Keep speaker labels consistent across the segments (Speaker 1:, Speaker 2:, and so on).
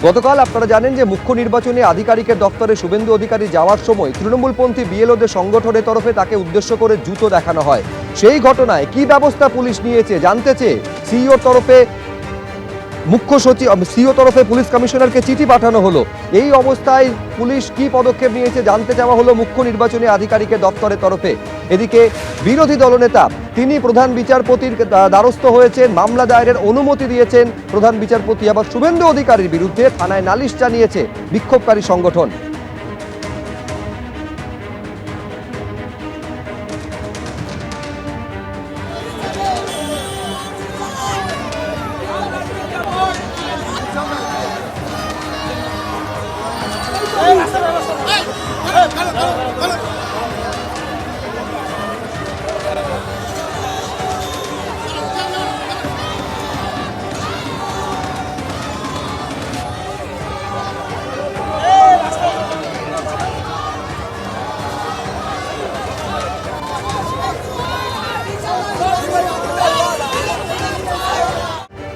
Speaker 1: গতকাল আপনারা জানেন যে মুখ্য নির্বাচনী আধিকারিকের দপ্তরে শুভেন্দু অধিকারী যাওয়ার সময় তৃণমূলপন্থী বিএলওদের সংগঠনের তরফে তাকে উদ্দেশ্য করে জুতো দেখানো হয়। সেই ঘটনায় কি ব্যবস্থা পুলিশ নিয়েছে জানতে চেয়ে সিইওর তরফে পুলিশ কমিশনারকে চিঠি পাঠানো হলো। এই অবস্থায় পুলিশ কি পদক্ষেপ নিয়েছে জানতে চাওয়া হলো মুখ্য নির্বাচনী আধিকারিকের দপ্তরের তরফে। এদিকে বিরোধী দলনেতা তিনি প্রধান বিচারপতির দ্বারস্থ হয়েছেন, মামলা দায়েরের অনুমতি দিয়েছেন প্রধান বিচারপতি। আবার শুভেন্দু অধিকারীর বিরুদ্ধে থানায় নালিশ জানিয়েছে বিক্ষোভকারী সংগঠন।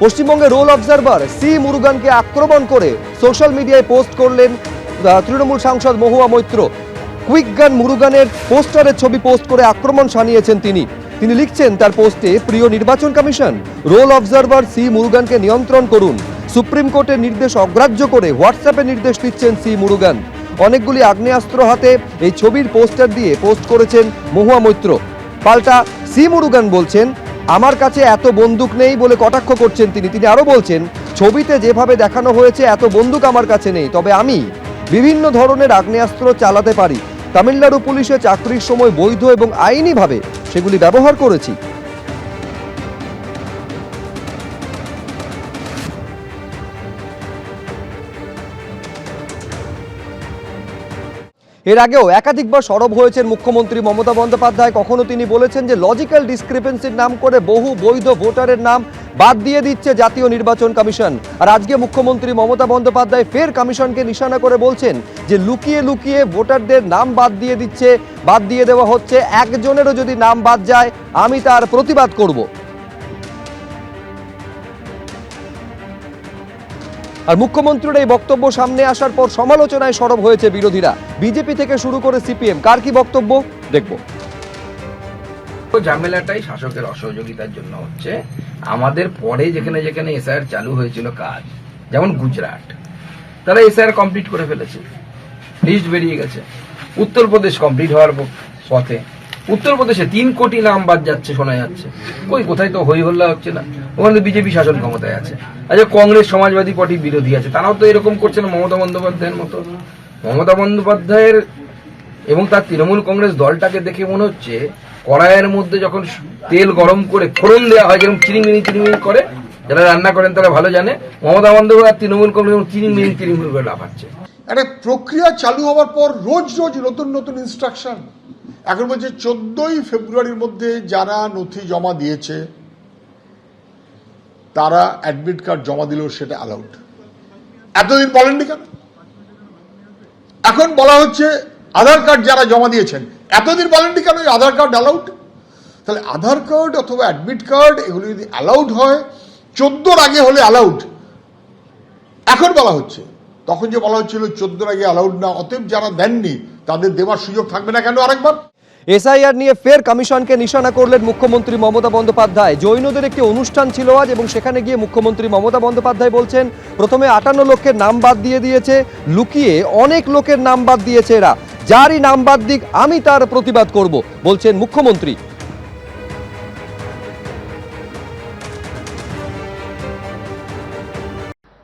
Speaker 1: পশ্চিমবঙ্গে রোল অবজারভার সি মুরুগানকে আক্রমণ করে সোশ্যাল মিডিয়ায় পোস্ট করলেন তৃণমূল সাংসদ মহুয়া মৈত্র। কুইক গান মুরুগানের পোস্টারের ছবি পোস্ট করে আক্রমণ শানিয়েছেন তিনি লিখছেন তার পোস্টে, প্রিয় নির্বাচন কমিশন, রোল অবজারভার সি মুরুগানকে নিয়ন্ত্রণ করুন। সুপ্রিম কোর্টের নির্দেশ অগ্রাহ্য করে হোয়াটসঅ্যাপে নির্দেশ দিচ্ছেন সি মুরুগান। অনেকগুলি আগ্নেয়াস্ত্র হাতে এই ছবির পোস্টার দিয়ে পোস্ট করেছেন মহুয়া মৈত্র। পাল্টা সি মুরুগান বলছেন, আমার কাছে এত বন্দুক নেই বলে কটাক্ষ করছেন তিনি আরো বলছেন, ছবিতে যেভাবে দেখানো হয়েছে এত বন্দুক আমার কাছে নেই, তবে আমি বিভিন্ন ধরনের আগ্নেয়াস্ত্র চালাতে পারি। তামিলনাড়ু পুলিশে চাকরির সময় বৈধ এবং আইনিভাবে সেগুলি ব্যবহার করেছি। এর আগেও একাধিকবার সরব হয়েছেন মুখ্যমন্ত্রী মমতা বন্দ্যোপাধ্যায়। কখনো তিনি বলেছেন যে লজিক্যাল ডিসক্রিপেন্সির নাম করে বহু বৈধ ভোটারের নাম বাদ দিয়ে দিচ্ছে জাতীয় নির্বাচন কমিশন। আর আজকে মুখ্যমন্ত্রী মমতা বন্দ্যোপাধ্যায় ফের কমিশনকে নিশানা করে বলছেন যে লুকিয়ে লুকিয়ে ভোটারদের নাম বাদ দিয়ে দেওয়া হচ্ছে। একজনেরও যদি নাম বাদ যায় আমি তার প্রতিবাদ করব। আর মুখ্যমন্ত্রীর এই বক্তব্য সামনে আসার পর সমালোচনায় সরব হয়েছে বিরোধীরা, বিজেপি থেকে শুরু করে সিপিএম। কার কি বক্তব্য দেখব।
Speaker 2: ঝামেলাটাই শাসকের অসহযোগিতার জন্য হচ্ছে। আমাদের পরে যেখানে যেখানে এসআইআর চালু হয়েছিল কাজ, যেমন গুজরাট, তারা এসআইআর কমপ্লিট করে ফেলেছে, লিস্ট বেরিয়ে গেছে। উত্তরপ্রদেশ কমপ্লিট হওয়ার পথে, উত্তরপ্রদেশে 3 কোটি নাম বাদ যাচ্ছে শোনা যাচ্ছে। কোথায় তো হই হল্লা হচ্ছে না, ওখানে বিজেপি শাসন ক্ষমতায় আছে। আচ্ছা, কংগ্রেস সমাজবাদী পার্টি বিরোধী আছে, তারাও তো এরকম করছে না মমতা বন্দ্যোপাধ্যায়ের মতো। মমতা বন্দ্যোপাধ্যায়ের এবং তার তৃণমূল কংগ্রেস দলটাকে দেখে মনে হচ্ছে কড়াইয়ের মধ্যে যখন তেল গরম করে ফোড়ন দেওয়া হয়, যেরকম চিনিমিনি করে, যারা রান্না করেন তারা ভালো জানে, মমতা বন্দ্যোপাধ্যায় তৃণমূল কংগ্রেস চিনিমিনি করে লাফাচ্ছে।
Speaker 3: একটা প্রক্রিয়া চালু হওয়ার পর রোজ রোজ নতুন নতুন ইনস্ট্রাকশন। এখন বলছে 14ই ফেব্রুয়ারির মধ্যে যারা নথি জমা দিয়েছে তারা অ্যাডমিট কার্ড জমা দিলেও সেটা অ্যালাউড। এতদিন বলেননি কেন? এখন বলা হচ্ছে আধার কার্ড যারা জমা দিয়েছেন, এতদিন বলেননি কেন আধার কার্ড অ্যালাউড? তাহলে আধার কার্ড অথবা অ্যাডমিট কার্ড এগুলো যদি অ্যালাউড হয়, 14-র আগে হলে অ্যালাউড, এখন বলা হচ্ছে, তখন যে বলা হচ্ছিল 14-র আগে অ্যালাউড না, অতএব যারা দেননি তাদের দেওয়ার সুযোগ থাকবে না কেন আরেকবার?
Speaker 1: এসআইআর নিয়ে ফের কমিশনকে নিশানা করলেন মুখ্যমন্ত্রী মমতা বন্দ্যোপাধ্যায়। জৈনদের একটি অনুষ্ঠান ছিল আজ এবং সেখানে গিয়ে মুখ্যমন্ত্রী মমতা বন্দ্যোপাধ্যায় বলছেন, প্রথমে 58 লক্ষের নাম বাদ দিয়ে দিয়েছে, লুকিয়ে অনেক লোকের নাম বাদ দিয়েছে এরা, যারই নাম বাদ দিক আমি তার প্রতিবাদ করব, বলছেন মুখ্যমন্ত্রী।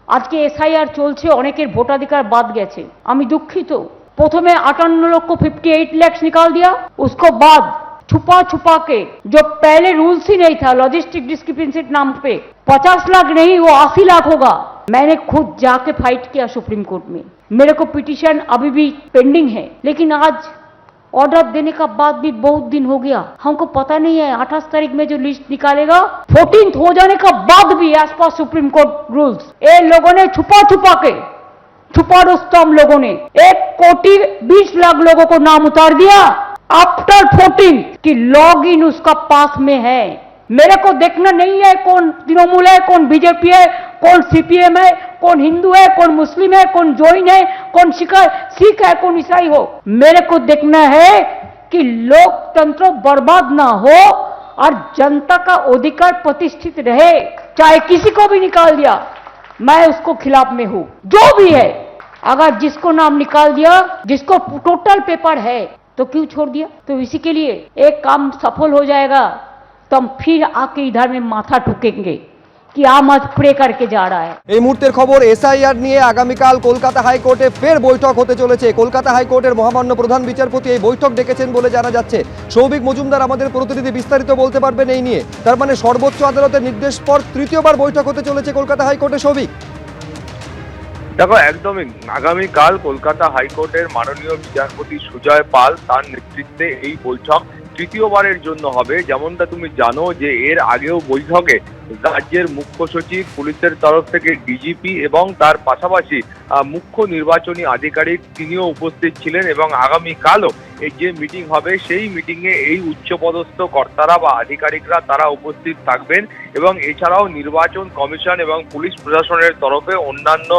Speaker 4: আজকে এসআইআর চলছে, অনেকের ভোটাধিকার বাদ গেছে, আমি দুঃখিত। प्रथमे 58 लाख निकाल दिया, उसको बाद छुपा छुपा के जो पहले रूल्स ही नहीं था लॉजिस्टिक डिस्क्रिपेंसी नाम पे 50 लाख नहीं वो 80 लाख होगा। मैंने खुद जाके फाइट किया सुप्रीम कोर्ट में, मेरे को पिटीशन अभी भी पेंडिंग है, लेकिन आज ऑर्डर देने का बाद भी बहुत दिन हो गया, हमको पता नहीं है 28 तारीख में जो लिस्ट निकालेगा 14th हो जाने का बाद भी as per supreme court rules ये लोगों ने छुपा छुपा के छुपा रुस्तम लोगों ने 1,20,00,000 लोगों को नाम उतार दिया आफ्टर 14 कि लॉग इन उसका पास में है। मेरे को देखना नहीं है कौन तृणमूल है, कौन बीजेपी है, कौन सीपीएम है, कौन हिंदू है, कौन मुस्लिम है, कौन जैन है, कौन सिख है, कौन ईसाई हो। मेरे को देखना है कि लोकतंत्र बर्बाद ना हो और जनता का अधिकार प्रतिष्ठित रहे। चाहे किसी को भी निकाल दिया, मैं उसको खिलाफ में हूं, जो भी है। अगर जिसको नाम निकाल दिया, जिसको टोटल पेपर है, तो क्यों छोड़ दिया? तो इसी के लिए एक काम सफल हो जाएगा तो हम फिर आके इधर में माथा ठुकेंगे कि आम आज प्रे करके जा रहा है।
Speaker 1: এই মুহূর্তের খবর, এসআইআর নিয়ে আগামীকাল কলকাতা হাইকোর্টে ফের বৈঠক হতে চলেছে। কলকাতা হাইকোর্টের মহামান্য প্রধান বিচারপতি এই বৈঠক ডেকেছেন বলে জানা যাচ্ছে। সৌভিক মজুমদার আমাদের প্রতিনিধি বিস্তারিত বলতে পারবেন এই নিয়ে। তার মানে সর্বোচ্চ আদালতের নির্দেশ পর তৃতীয়বার বৈঠক হতে চলেছে কলকাতা হাইকোর্টে। সৌভিক,
Speaker 5: দেখো, একদমই আগামীকাল কলকাতা হাইকোর্টের মাননীয় বিচারপতি সুজয় পাল তার নেতৃত্বে এই বৈঠক তৃতীয়বারের জন্য হবে। যেমনটা তুমি জানো যে এর আগেও বৈঠকে রাজ্যের মুখ্য সচিব, পুলিশের তরফ থেকে ডিজিপি এবং তার পাশাপাশি মুখ্য নির্বাচনী আধিকারিক তিনিও উপস্থিত ছিলেন এবং আগামীকালও এই যে মিটিং হবে সেই মিটিংয়ে এই উচ্চপদস্থ কর্তারা বা আধিকারিকরা তারা উপস্থিত থাকবেন এবং এছাড়াও নির্বাচন কমিশন এবং পুলিশ প্রশাসনের তরফে অন্যান্য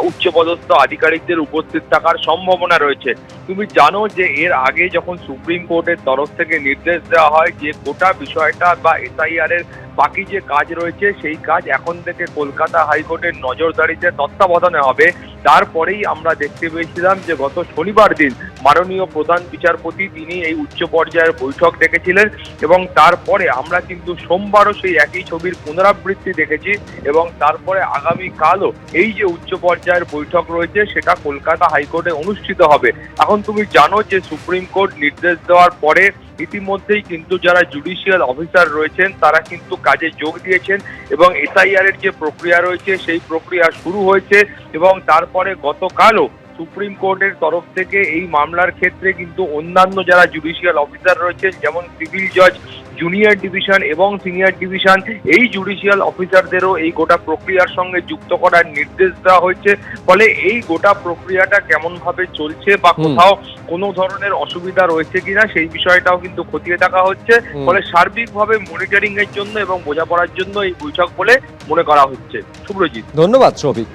Speaker 5: উচ্চপদস্থ আধিকারিকদের উপস্থিত থাকার সম্ভাবনা রয়েছে। তুমি জানো যে এর আগে যখন সুপ্রিম কোর্টের তরফ থেকে নির্দেশ দেওয়া হয় যে গোটা বিষয়টা বা এসআইআর এর বাকি যে কাজ রয়েছে সেই কাজ এখন থেকে কলকাতা হাইকোর্টের নজরদারিতে তত্ত্বাবধানে হবে, তারপরেই আমরা দেখতে পেয়েছিলাম যে গত শনিবার দিন মাননীয় প্রধান বিচারপতি তিনি এই উচ্চ পর্যায়ের বৈঠক ডেকেছিলেন এবং তারপরে আমরা কিন্তু সোমবারও সেই একই ছবির পুনরাবৃত্তি দেখেছি এবং তারপরে আগামীকালও এই যে উচ্চ পর্যায়ের বৈঠক রয়েছে সেটা কলকাতা হাইকোর্টে অনুষ্ঠিত হবে। এখন তুমি জানো যে সুপ্রিম কোর্ট নির্দেশ দেওয়ার পরে ইতিমধ্যেই কিন্তু যারা জুডিশিয়াল অফিসার রয়েছেন তারা কিন্তু কাজে যোগ দিয়েছেন এবং এসআইআর এর যে প্রক্রিয়া রয়েছে সেই প্রক্রিয়া শুরু হয়েছে এবং তারপরে গতকালও সুপ্রিম কোর্টের তরফ থেকে এই মামলার ক্ষেত্রে কিন্তু অন্যান্য যারা জুডিশিয়াল অফিসার রয়েছেন যেমন সিভিল জজ, জুনিয়র ডিভিশন এবং সিনিয়র ডিভিশন, এই জুডিশিয়াল অফিসারদেরও এই গোটা প্রক্রিয়ার সঙ্গে যুক্ত করার নির্দেশ দেওয়া হয়েছে। ফলে এই গোটা প্রক্রিয়াটা কেমন ভাবে চলছে বা কোথাও কোনো ধরনের অসুবিধা রয়েছে কিনা সেই বিষয়টাও কিন্তু খতিয়ে দেখা হচ্ছে। ফলে সার্বিকভাবে মনিটরিং এর জন্য এবং বোঝাপড়ার জন্য এই বৈঠক বলে মনে করা হচ্ছে। সুব্রজিৎ,
Speaker 1: ধন্যবাদ সৌভিক।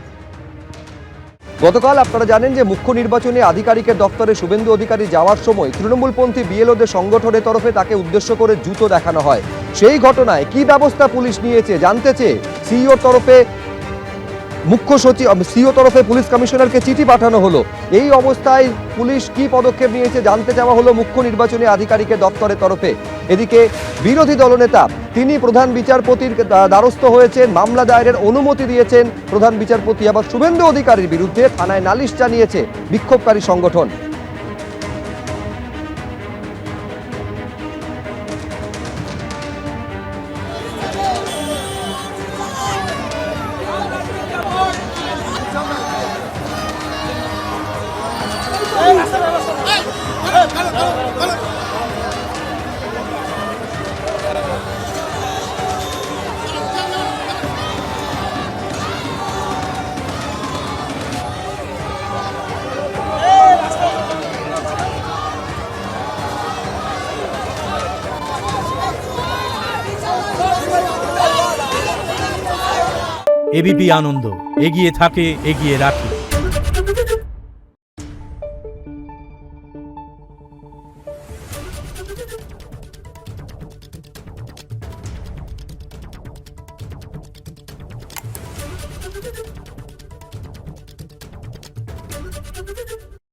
Speaker 1: গতকাল আপনারা জানেন যে মুখ্য নির্বাচনী আধিকারিকের দপ্তরে শুভেন্দু অধিকারী যাওয়ার সময় তৃণমূলপন্থী বিএলওদের সংগঠনের তরফে তাকে উদ্দেশ্য করে জুতো দেখানো হয়। সেই ঘটনায় কি ব্যবস্থা পুলিশ নিয়েছে জানতে চেয়ে সিইওর তরফে পুলিশ কমিশনারকে চিঠি পাঠানো হলো। এই অবস্থায় পুলিশ কি পদক্ষেপ নিয়েছে জানতে চাওয়া হলো মুখ্য নির্বাচনী আধিকারিকের দপ্তরের তরফে। এদিকে বিরোধী দলনেতা তিনি প্রধান বিচারপতির দ্বারস্থ হয়েছেন, মামলা দায়েরের অনুমতি দিয়েছেন প্রধান বিচারপতি। আবার শুভেন্দু অধিকারীর বিরুদ্ধে থানায় নালিশ জানিয়েছে বিক্ষোভকারী সংগঠন।
Speaker 6: এবিপি আনন্দ, এগিয়ে থাকে, এগিয়ে রাখে।